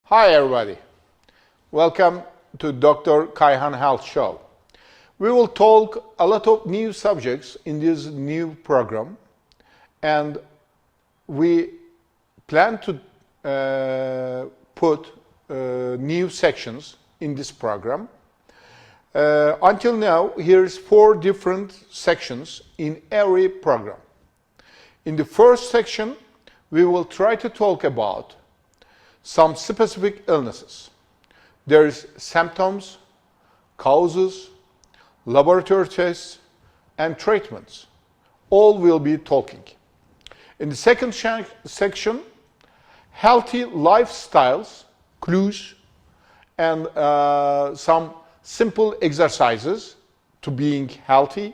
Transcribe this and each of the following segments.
Hi everybody, welcome to Dr. Kayhan Health Show. We will talk a lot of new subjects in this new program, and we plan to put new sections in this program. Until now, here's 4 different sections in every program. In the first section, we will try to talk about some specific illnesses. There's symptoms, causes, laboratory tests, and treatments. All will be talking. In the second section, healthy lifestyles, clues, and some simple exercises to being healthy.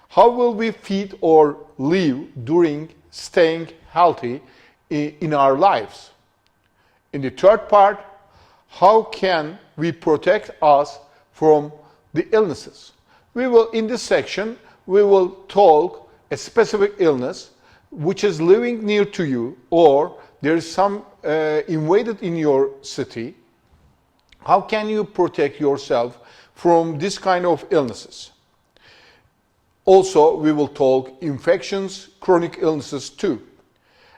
How will we feed or live during staying healthy in our lives? In the third part, how can we protect us from the illnesses? In this section, we will talk a specific illness which is living near to you, or there is some invaded in your city. How can you protect yourself from this kind of illnesses? Also, we will talk infections, chronic illnesses too.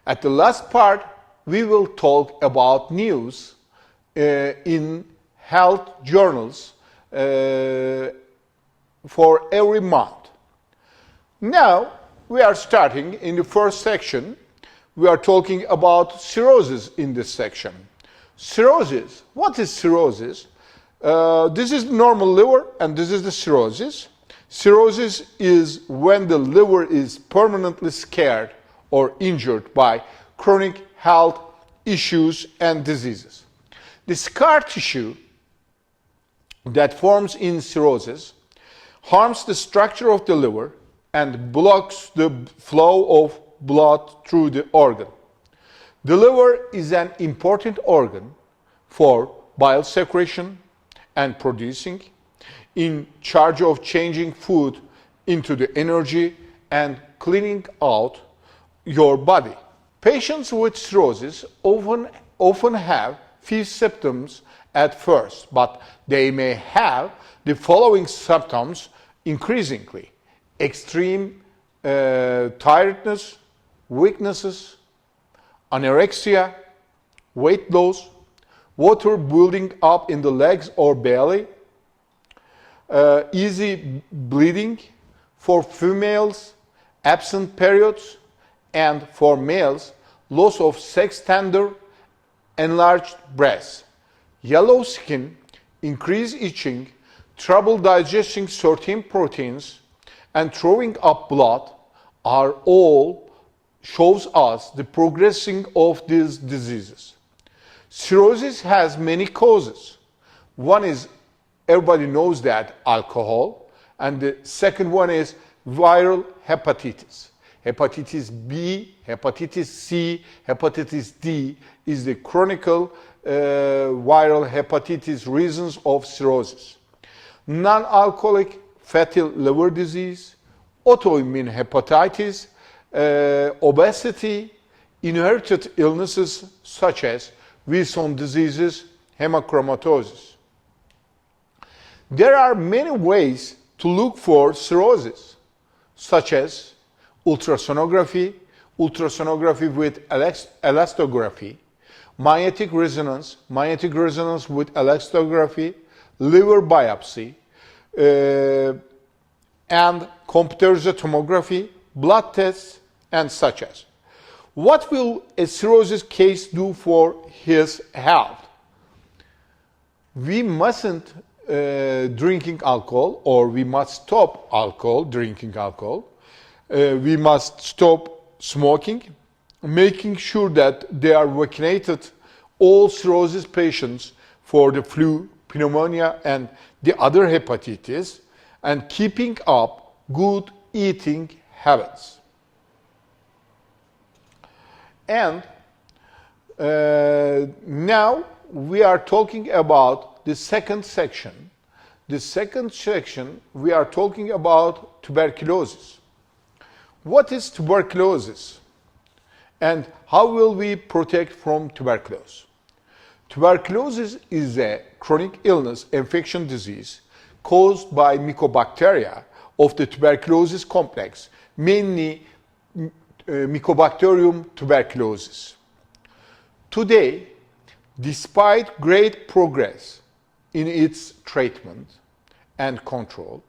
At the last part, we will talk about news in health journals for every month. Now, we are starting in the first section. We are talking about cirrhosis in this section. Cirrhosis, what is cirrhosis? This is normal liver and this is the cirrhosis. Cirrhosis is when the liver is permanently scarred or injured by chronic health issues and diseases. The scar tissue that forms in cirrhosis harms the structure of the liver and blocks the flow of blood through the organ. The liver is an important organ for bile secretion and producing, in charge of changing food into the energy and cleaning out your body. Patients with cirrhosis often have few symptoms at first, but they may have the following symptoms increasingly: extreme tiredness, weaknesses, anorexia, weight loss, water building up in the legs or belly, easy bleeding, for females, absent periods, and for males, loss of sex tender, enlarged breasts, yellow skin, increased itching, trouble digesting certain proteins, and throwing up blood are all shows us the progressing of these diseases. Cirrhosis has many causes. One is, everybody knows that, alcohol, and the second one is viral hepatitis. Hepatitis B, hepatitis C, hepatitis D is the chronic viral hepatitis reasons of cirrhosis. Non-alcoholic fatty liver disease, autoimmune hepatitis, obesity, inherited illnesses such as Wilson diseases, hemochromatosis. There are many ways to look for cirrhosis, such as ultrasonography, ultrasonography with elastography, magnetic resonance with elastography, liver biopsy, and computerized tomography, blood tests, and such as. What will a cirrhosis case do for his health? We mustn't drinking alcohol, or we must stop drinking alcohol. We must stop smoking, making sure that they are vaccinated, all cirrhosis patients, for the flu, pneumonia, and the other hepatitis, and keeping up good eating habits. And now we are talking about the second section. The second section, we are talking about tuberculosis. What is tuberculosis? And how will we protect from tuberculosis? Tuberculosis is a chronic illness, infection disease caused by mycobacteria of the tuberculosis complex, mainly Mycobacterium tuberculosis. Today, despite great progress in its treatment and control,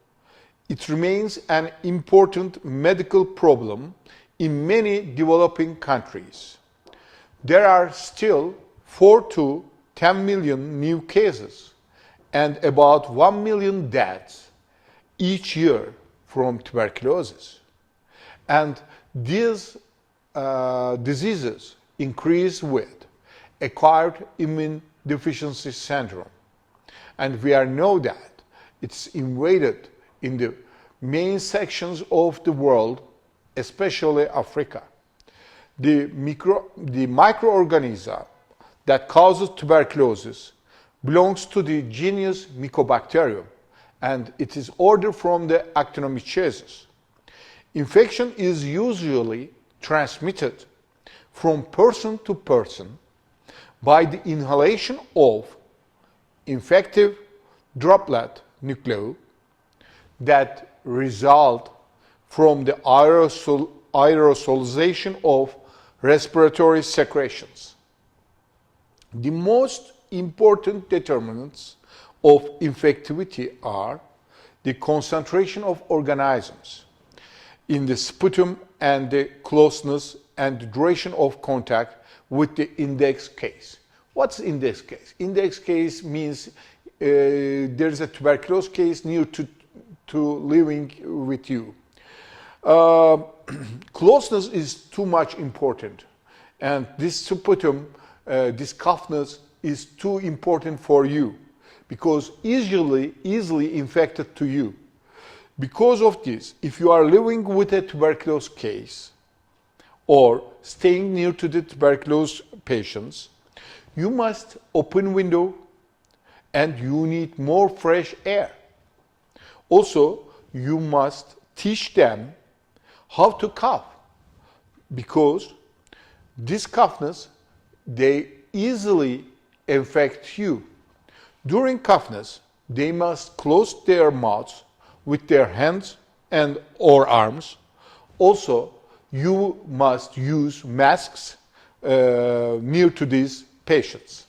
it remains an important medical problem in many developing countries. There are still 4 to 10 million new cases and about 1 million deaths each year from tuberculosis. And these diseases increase with acquired immune deficiency syndrome. And we know that it's invaded in the main sections of the world, especially Africa. The microorganism that causes tuberculosis belongs to the genus Mycobacterium, and it is ordered from the Actinomycetes. Infection is usually transmitted from person to person by the inhalation of infective droplet nuclei that result from the aerosolization of respiratory secretions. The most important determinants of infectivity are the concentration of organisms in the sputum and the closeness and the duration of contact with the index case. What's index case? Index case means there's a tuberculosis case near to living with you. Closeness is too much important, and this sputum, this coughness is too important for you because easily infected to you. Because of this, if you are living with a tuberculosis case or staying near to the tuberculosis patients, you must open window and you need more fresh air. Also, you must teach them how to cough because this coughness, they easily infect you. During coughness, they must close their mouths with their hands and or arms. Also, you must use masks near to these patients.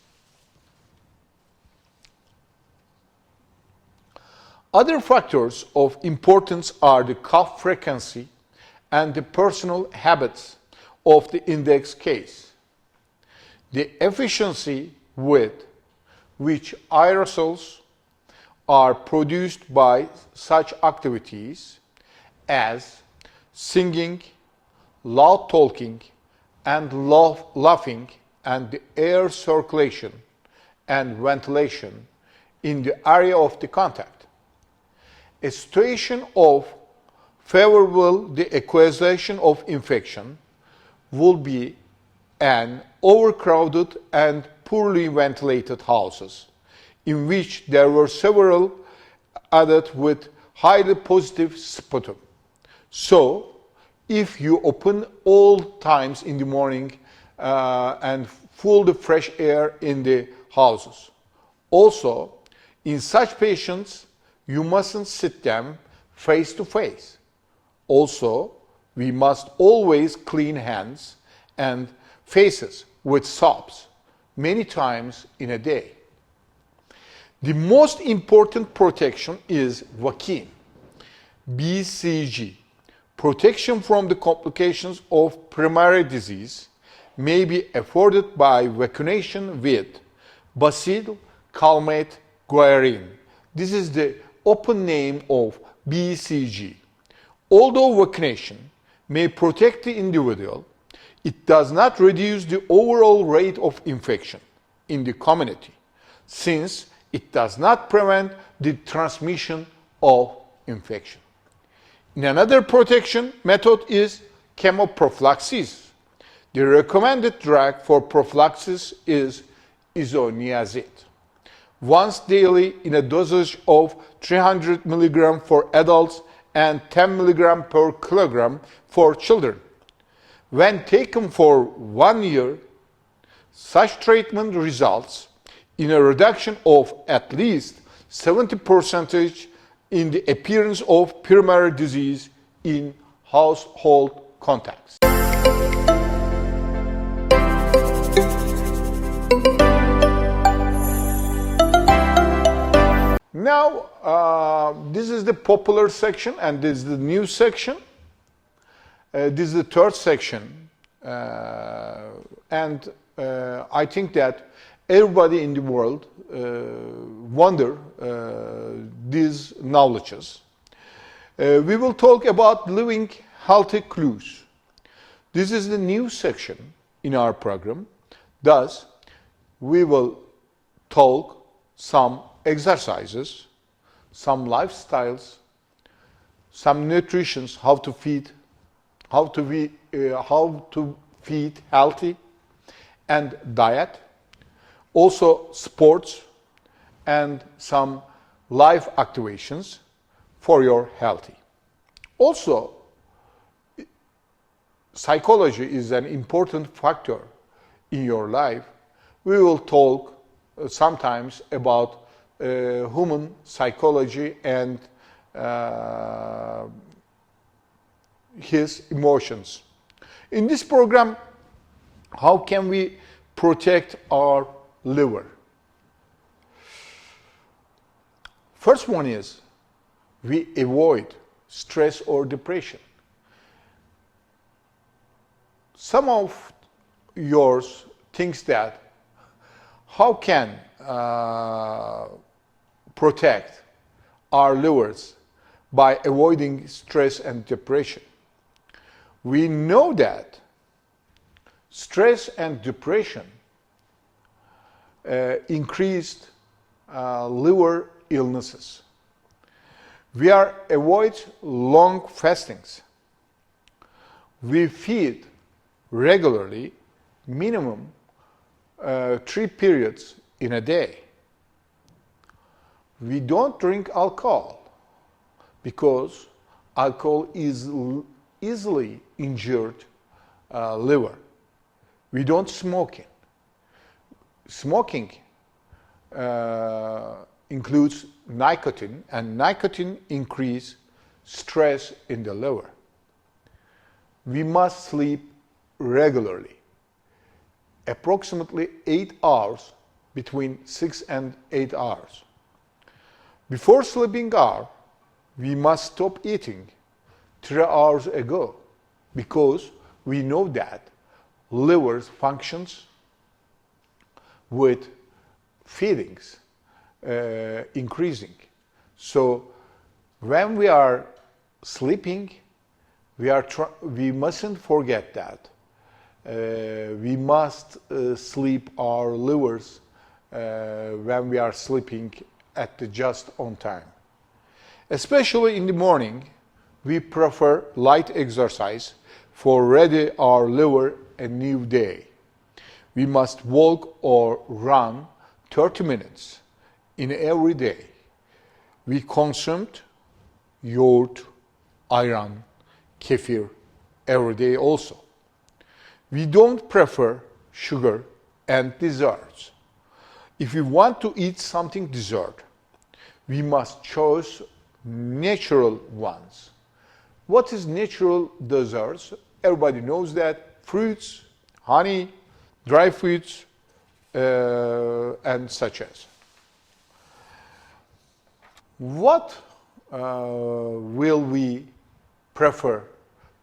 Other factors of importance are the cough frequency and the personal habits of the index case. The efficiency with which aerosols are produced by such activities as singing, loud talking, and laughing, and the air circulation and ventilation in the area of the contact. A situation of favorable the acquisition of infection will be an overcrowded and poorly ventilated houses in which there were several added with highly positive sputum. So, if you open all times in the morning and full the fresh air in the houses. Also, in such patients, you mustn't sit them face to face. Also, we must always clean hands and faces with soaps many times in a day. The most important protection is vaccine, BCG, protection from the complications of primary disease may be afforded by vaccination with bacille calmette guerin. This is the open name of BCG. Although vaccination may protect the individual, it does not reduce the overall rate of infection in the community, since it does not prevent the transmission of infection. Another protection method is chemoprophylaxis. The recommended drug for prophylaxis is isoniazid, once daily in a dosage of 300 mg for adults and 10 mg per kilogram for children. When taken for 1 year, such treatment results in a reduction of at least 70% in the appearance of primary disease in household contacts. Now, this is the popular section and this is the new section. This is the third section, and I think that everybody in the world wonder these knowledges. We will talk about living healthy clues. This is the new section in our program. Thus, we will talk some exercises, some lifestyles, some nutritions, how to feed healthy, and diet, also sports and some life activations for your healthy. Also, psychology is an important factor in your life. We will talk sometimes about human psychology and his emotions. In this program, how can we protect our liver? First one is we avoid stress or depression. Some of yours thinks that how can protect our livers by avoiding stress and depression. We know that stress and depression increased liver illnesses. We avoid long fastings. We feed regularly, minimum 3 periods in a day. We don't drink alcohol because alcohol is easily injured liver. We don't smoke it. Smoking includes nicotine, and nicotine increases stress in the liver. We must sleep regularly, approximately 8 hours, between 6 and 8 hours. Before sleeping hour, we must stop eating 3 hours ago, because we know that liver functions with feedings increasing. So when we are sleeping, we mustn't forget that we must sleep our livers when we are sleeping at the just on time. Especially in the morning, we prefer light exercise for ready our liver a new day. We must walk or run 30 minutes in every day. We consumed yogurt, iron, kefir every day also. We don't prefer sugar and desserts. If we want to eat something dessert, we must choose natural ones. What is natural desserts? Everybody knows that fruits, honey, dry fruits, and such as. What will we prefer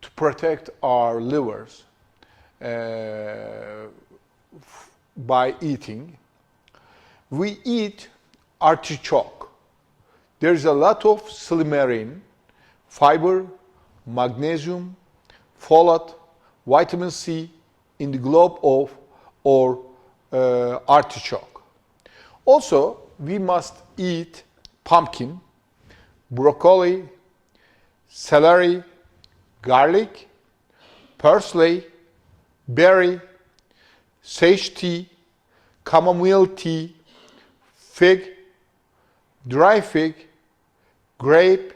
to protect our livers by eating. We eat artichoke. There's a lot of selenium, fiber, magnesium, folate, vitamin C in the globe of or artichoke. Also, we must eat pumpkin, broccoli, celery, garlic, parsley, berry, sage tea, chamomile tea, fig, dry fig, grape,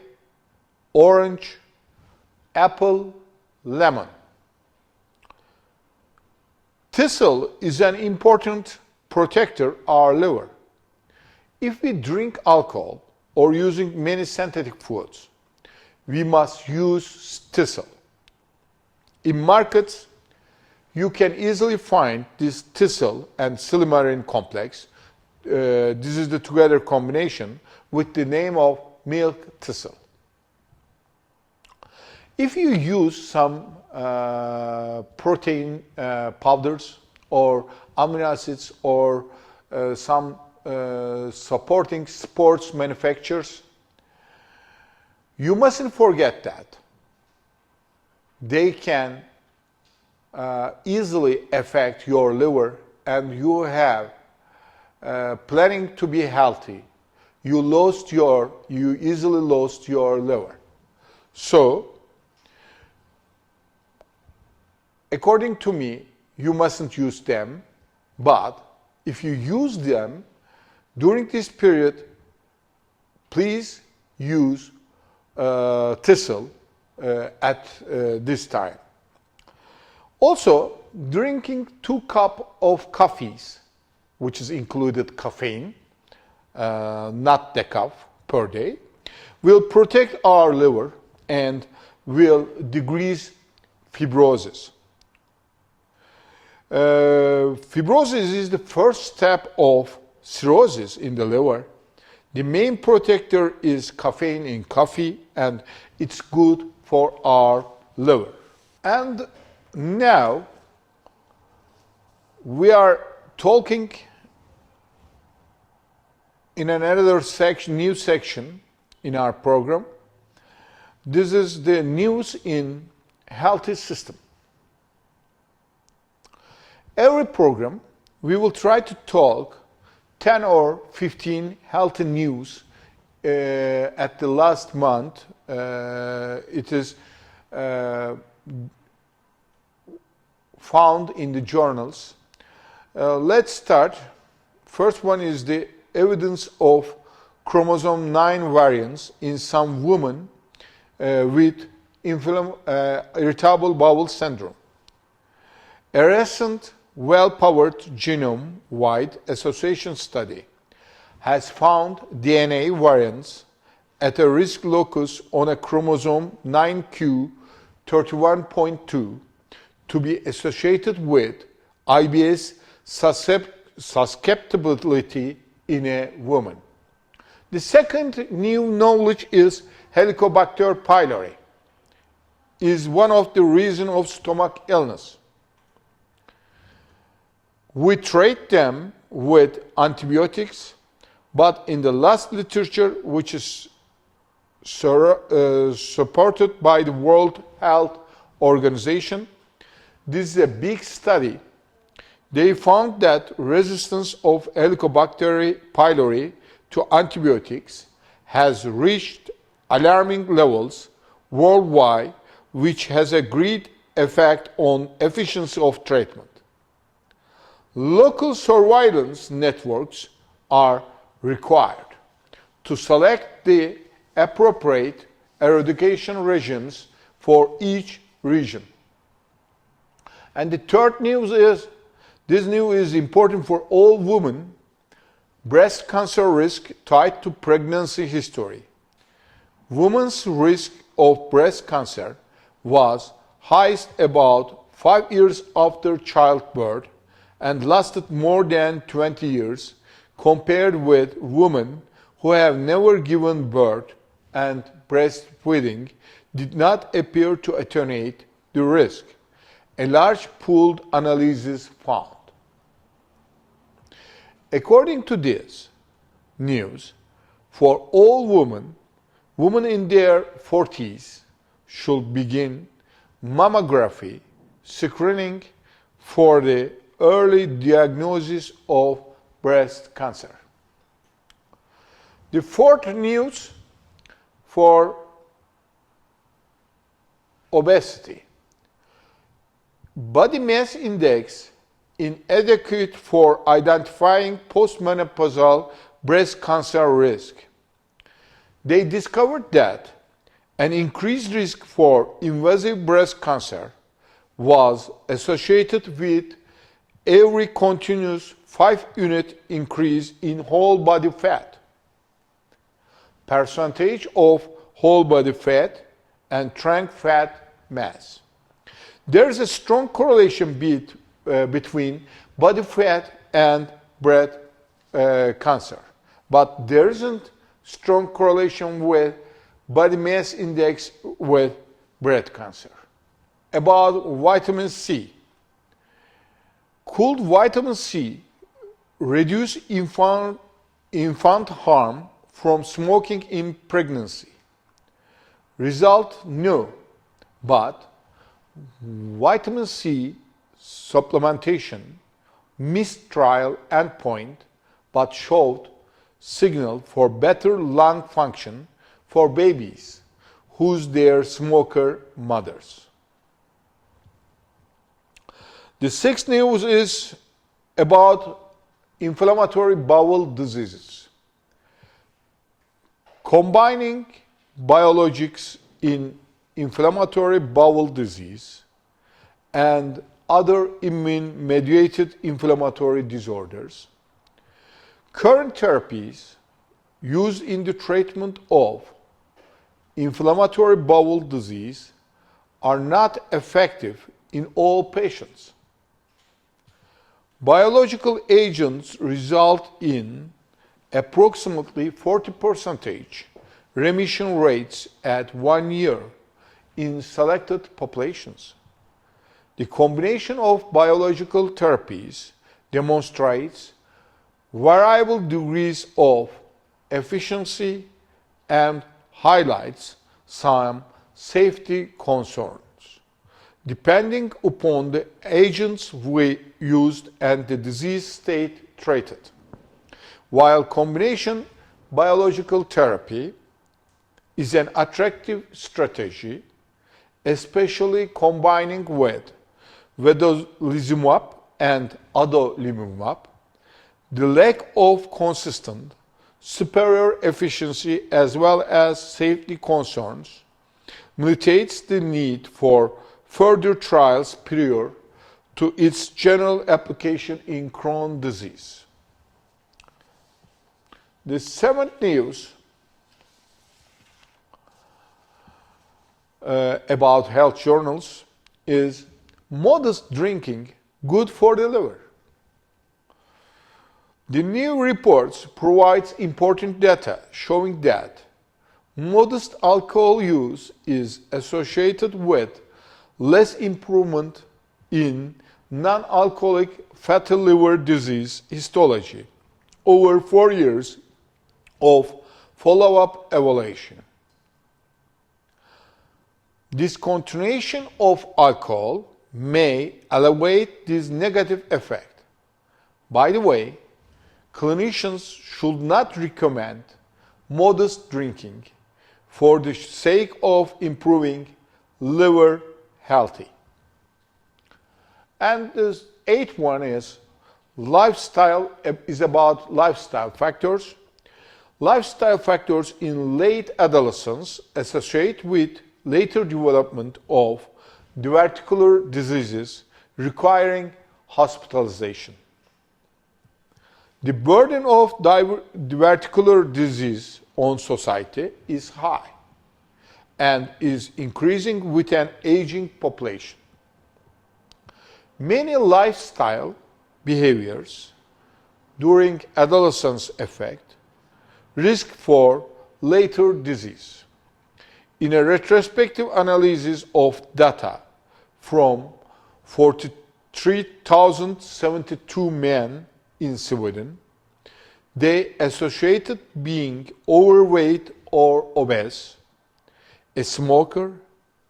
orange, apple, lemon. Thistle is an important protector of our liver. If we drink alcohol or using many synthetic foods, we must use thistle. In markets, you can easily find this thistle and silymarin complex. This is the together combination with the name of milk thistle. If you use some protein powders or amino acids or some supporting sports manufacturers, you mustn't forget that they can easily affect your liver, and you have planning to be healthy. You easily lost your liver. So, according to me, you mustn't use them, but if you use them during this period, please use thistle at this time. Also, drinking 2 cups of coffees, which is included caffeine, not decaf, per day, will protect our liver and will decrease fibrosis. Fibrosis is the first step of cirrhosis in the liver. The main protector is caffeine in coffee, and it's good for our liver. And now we are talking in another section, new section in our program. This is the news in healthy system. Every program we will try to talk 10 or 15 healthy news at the last month. It is found in the journals. Let's start. First one is the evidence of chromosome 9 variants in some women with irritable bowel syndrome. A recent well-powered genome-wide association study has found DNA variants at a risk locus on a chromosome 9q31.2 to be associated with IBS susceptibility in a woman. The second new knowledge is Helicobacter pylori is one of the reasons of stomach illness. We treat them with antibiotics, but in the last literature, which is supported by the World Health Organization, this is a big study. They found that resistance of Helicobacter pylori to antibiotics has reached alarming levels worldwide, which has a great effect on efficiency of treatment. Local surveillance networks are required to select the appropriate eradication regimes for each region. And the third news is, this news is important for all women, breast cancer risk tied to pregnancy history. Women's risk of breast cancer was highest about 5 years after childbirth and lasted more than 20 years compared with women who have never given birth and breastfeeding. did not appear to attenuate the risk, a large pooled analysis found. According to this news, for all women in their 40s should begin mammography screening for the early diagnosis of breast cancer. The fourth news for obesity. Body mass index inadequate for identifying postmenopausal breast cancer risk. They discovered that an increased risk for invasive breast cancer was associated with every continuous 5-unit increase in whole body fat, percentage of whole body fat, and trunk fat mass. There is a strong correlation between body fat and breast cancer, but there isn't strong correlation with body mass index with breast cancer. About vitamin C. Could vitamin C reduce infant harm from smoking in pregnancy? Result: no, but vitamin C supplementation missed trial endpoint but showed signal for better lung function for babies whose their smoker mothers. The sixth news is about inflammatory bowel diseases. Combining biologics in inflammatory bowel disease and other immune-mediated inflammatory disorders. Current therapies used in the treatment of inflammatory bowel disease are not effective in all patients. Biological agents result in approximately 40% remission rates at 1 year in selected populations. The combination of biological therapies demonstrates variable degrees of efficiency and highlights some safety concerns, depending upon the agents we used and the disease state treated. While combination biological therapy is an attractive strategy, especially combining with vedolizumab and adalimumab, the lack of consistent superior efficiency as well as safety concerns militates the need for further trials prior to its general application in Crohn's disease. The seventh news about health journals is modest drinking good for the liver. The new reports provides important data showing that modest alcohol use is associated with less improvement in non-alcoholic fatty liver disease histology over 4 years of follow-up evaluation. Discontinuation of alcohol may elevate this negative effect. By the way, clinicians should not recommend modest drinking for the sake of improving liver healthy. And the eighth one is about lifestyle factors. Lifestyle factors in late adolescence associate with later development of diverticular diseases requiring hospitalization. The burden of diverticular disease on society is high and is increasing with an aging population. Many lifestyle behaviors during adolescence affect risk for later disease. In a retrospective analysis of data from 43,072 men in Sweden, they associated being overweight or obese, a smoker,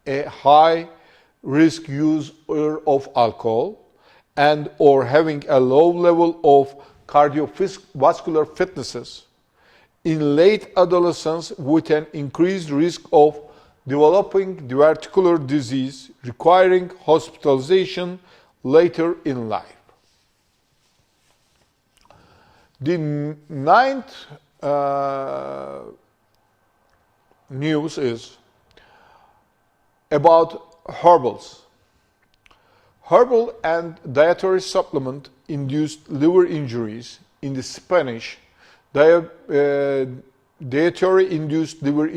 a high-risk user of alcohol, and or having a low level of cardiovascular fitnesses in late adolescence with an increased risk of developing diverticular disease requiring hospitalization later in life. The ninth news is about herbals. Herbal and dietary supplement induced liver injuries in the Spanish dietary induced liver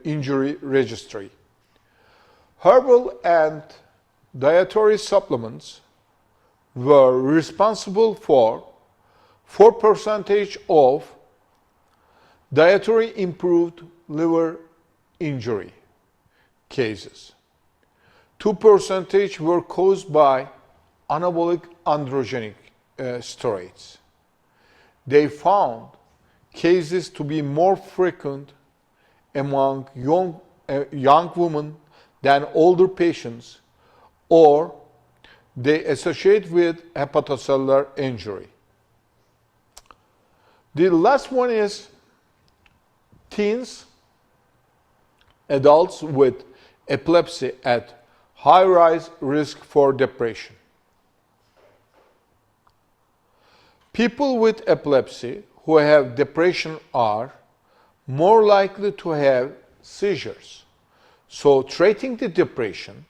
injury registry. Herbal and dietary supplements were responsible for 4% of dietary improved liver injury cases. 2% were caused by anabolic androgenic steroids. They found cases to be more frequent among young women than older patients, or they associate with hepatocellular injury. The last one is teens, adults with epilepsy at high rise risk for depression. People with epilepsy who have depression are more likely to have seizures. So treating the depression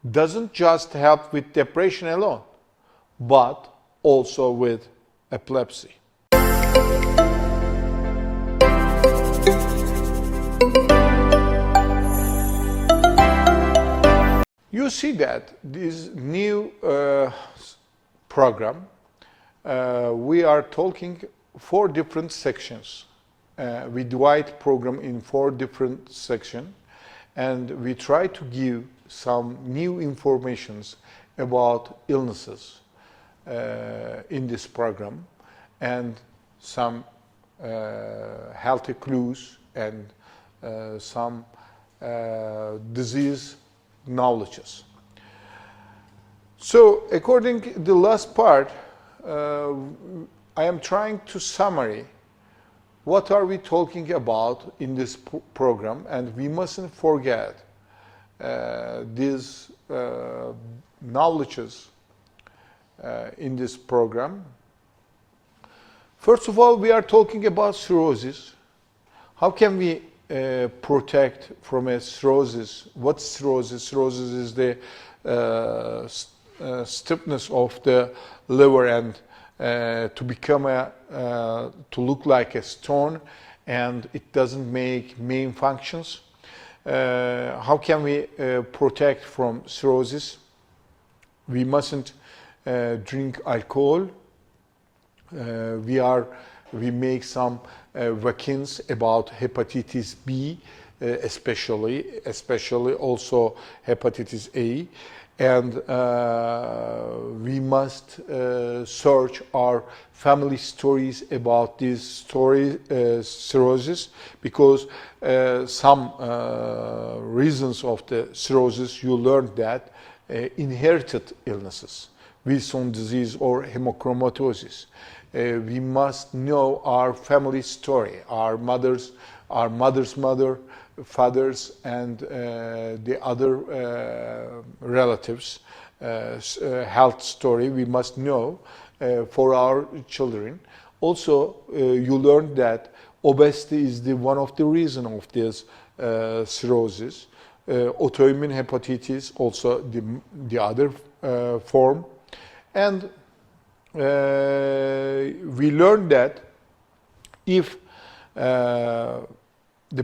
doesn't just help with depression alone, but also with epilepsy. You see that this new program, we are talking 4 different sections. We divide program in 4 different sections, and we try to give some new informations about illnesses in this program, and some healthy clues and some disease knowledges. So according to the last part, I am trying to summary what are we talking about in this program, and we mustn't forget these knowledges in this program. First of all, we are talking about cirrhosis. How can we protect from a cirrhosis? What's cirrhosis? Cirrhosis is the stiffness of the liver and to become to look like a stone, and it doesn't make main functions. How can we protect from cirrhosis? We mustn't drink alcohol. We make some vaccines about hepatitis B, especially also hepatitis A, and we must search our family stories about this cirrhosis, because some reasons of the cirrhosis you learn that inherited illnesses, Wilson disease or hemochromatosis. We must know our family story, our mother's mother, fathers, and the other relatives' health story. We must know for our children. Also, you learn that obesity is one of the reasons of this cirrhosis. Autoimmune hepatitis, also the other form. And we learned that if the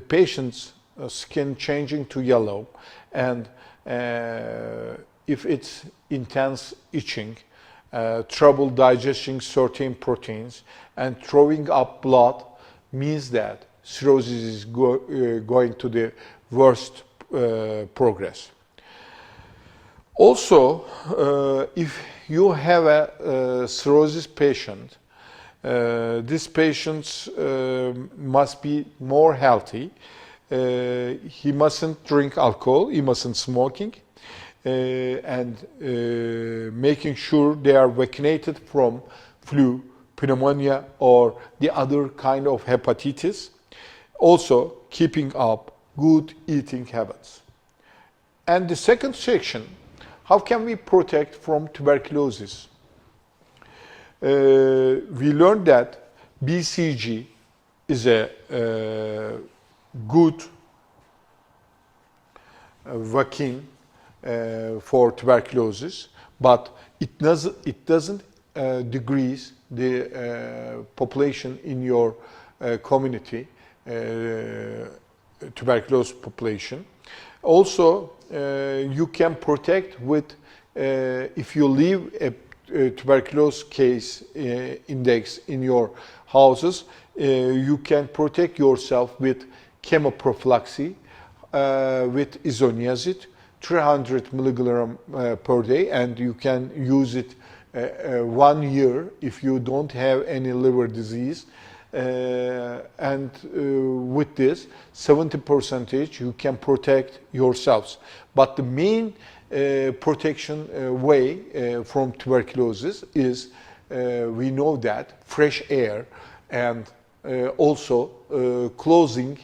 patient's skin changing to yellow, and if it's intense itching, trouble digesting certain proteins, and throwing up blood, means that cirrhosis is going to the worst progress. Also, if you have a cirrhosis patient, these patients must be more healthy. He mustn't drink alcohol, he mustn't smoking, and making sure they are vaccinated from flu, pneumonia, or the other kind of hepatitis. Also, keeping up good eating habits. And the second section, how can we protect from tuberculosis? We learned that BCG is a good vaccine for tuberculosis, but it doesn't decrease the population in your community, tuberculosis population. Also, you can protect with, if you leave a tuberculosis case index in your houses, you can protect yourself with chemoprophylaxis, with isoniazid, 300 milligram per day, and you can use it 1 year if you don't have any liver disease. And with this 70% you can protect yourselves. But the main protection way from tuberculosis is, we know that fresh air, and also closing,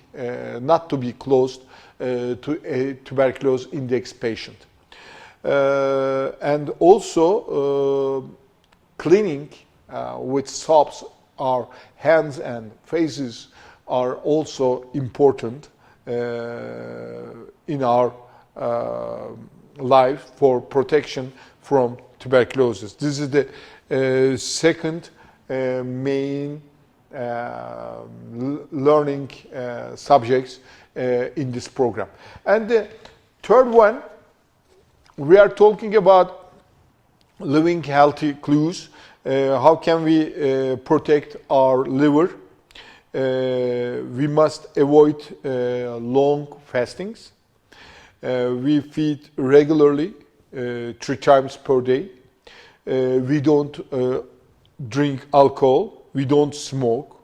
not to be closed to a tuberculosis index patient. And also cleaning with soaps our hands and faces are also important in our life for protection from tuberculosis. This is the second main learning subjects in this program. And the third one, we are talking about living healthy clues. How can we protect our liver? We must avoid long fastings. We feed regularly, 3 times per day. We don't drink alcohol. We don't smoke,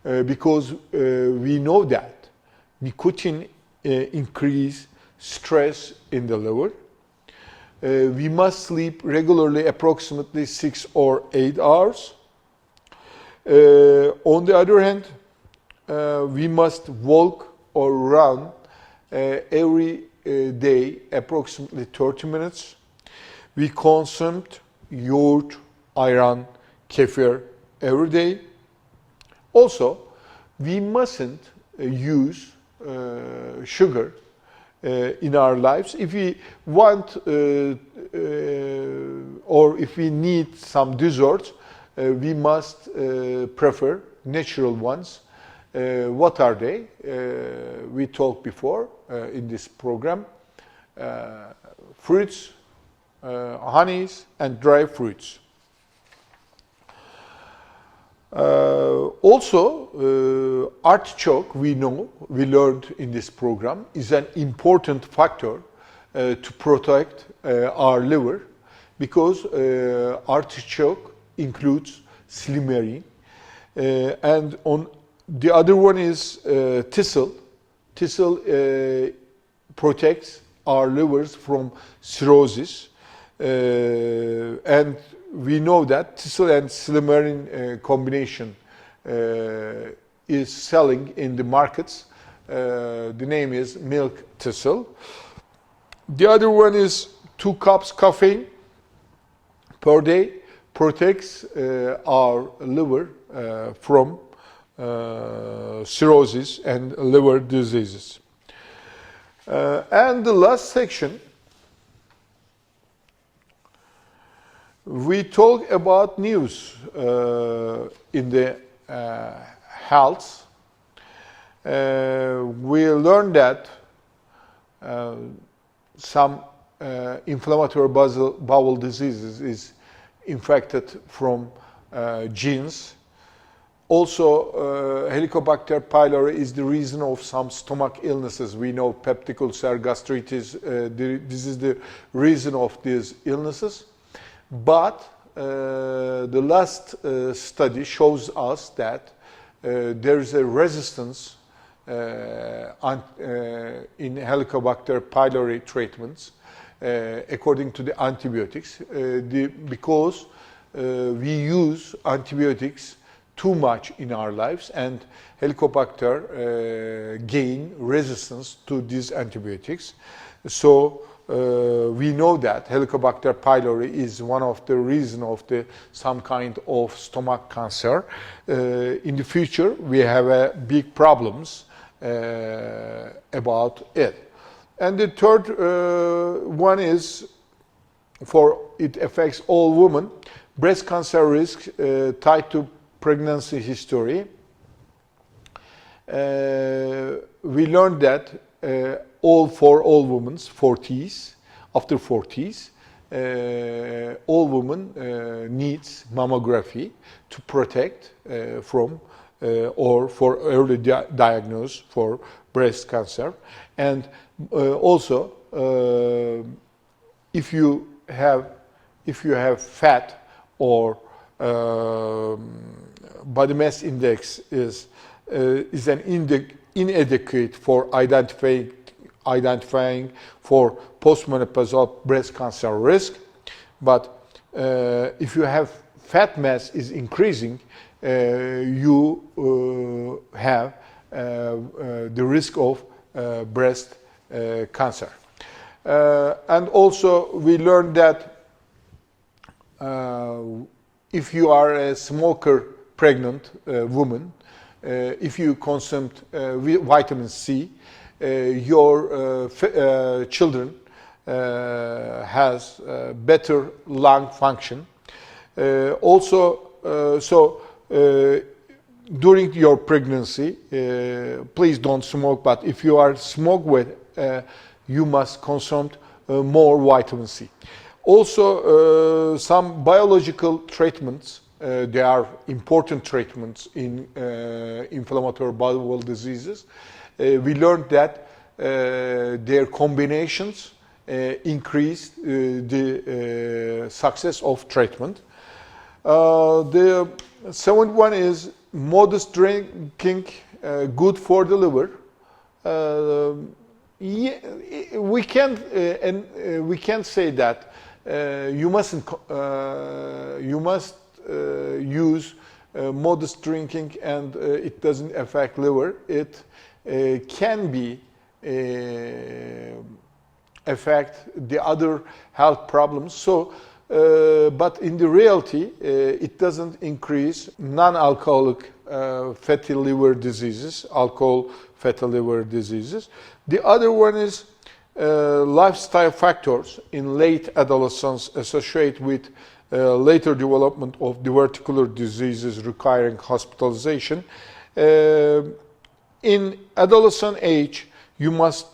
because we know that nicotine increase stress in the liver. We must sleep regularly, approximately 6 or 8 hours. On the other hand, we must walk or run every day, approximately 30 minutes. We consume yogurt, iron, kefir every day. Also, we mustn't use sugar in our lives. If we want or if we need some desserts, we must prefer natural ones. What are they? We talked before in this program. Fruits, honeys, and dry fruits. Also, artichoke, we learned in this program, is an important factor to protect our liver, because artichoke includes slimarin. And on the other one is thistle. Thistle protects our livers from cirrhosis. And we know that thistle and slimarin combination is selling in the markets. The name is milk thistle. The other one is 2 cups caffeine per day, protects our liver from cirrhosis and liver diseases. And the last section, we talk about news in the health. We learned that some inflammatory bowel diseases is infected from genes. Also, Helicobacter pylori is the reason of some stomach illnesses. We know peptic ulcer, gastritis, this is the reason of these illnesses. But the last study shows us that there is a resistance in Helicobacter pylori treatments according to the antibiotics because we use antibiotics too much in our lives, and Helicobacter gain resistance to these antibiotics. So we know that Helicobacter pylori is one of the reasons of some kind of stomach cancer. In the future, we have big problems about it. And the third one is, it affects all women, breast cancer risk tied to pregnancy history. We learned that for all women, 40s, after 40s, all women needs mammography to protect from or for early diagnosis for breast cancer. And also, if you have fat or body mass index is an inadequate for identifying for postmenopausal breast cancer risk. But if you have fat mass is increasing, you have the risk of breast cancer. And also we learned that if you are a smoker pregnant woman, if you consume vitamin C, your children has better lung function. During your pregnancy, please don't smoke, but if you are smoke with, you must consume more vitamin C. Also, some biological treatments, they are important treatments in inflammatory bowel diseases. We learned that their combinations increase the success of treatment. The seventh one is modest drinking, good for the liver. We can say that you must use modest drinking, and it doesn't affect liver. It can be affect the other health problems. So, but in the reality, it doesn't increase non-alcoholic fatty liver diseases, alcohol fatty liver diseases. The other one is lifestyle factors in late adolescence associated with later development of diverticular diseases requiring hospitalization. In adolescent age, you must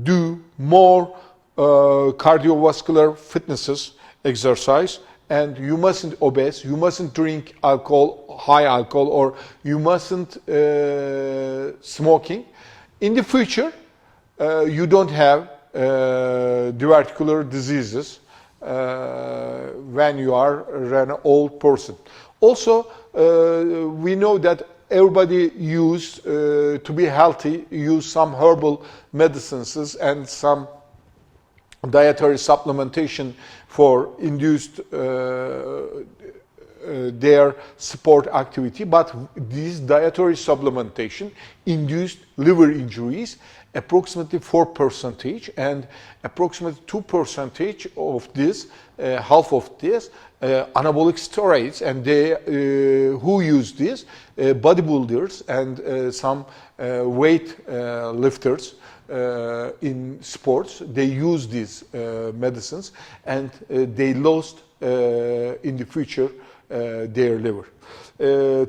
do more cardiovascular fitnesses exercise, and you mustn't obese, you mustn't drink alcohol, high alcohol, or you mustn't smoking. In the future, you don't have diverticular diseases when you are an old person. Also, we know that everybody to be healthy, use some herbal medicines and some dietary supplementation for induced their sport activity, but this dietary supplementation induced liver injuries, approximately 4%, and approximately 2% of this, half of this, anabolic steroids, and they who use this, bodybuilders and some weight lifters in sports, they use these medicines, and they lost in the future their liver.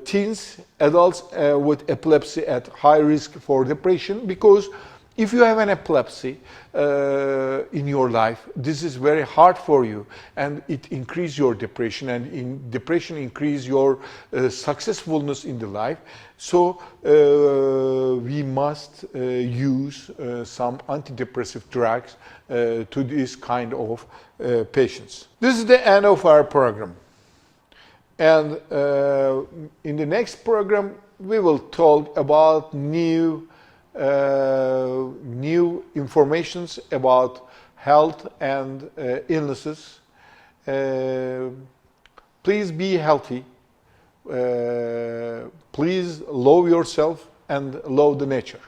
Teens, adults with epilepsy at high risk for depression, because If you have an epilepsy in your life, this is very hard for you, and it increases your depression, and depression increases your successfulness in the life. So we must use some antidepressive drugs to this kind of patients. This is the end of our program, and in the next program we will talk about new informations about health and illnesses. Please be healthy. Please love yourself and love the nature.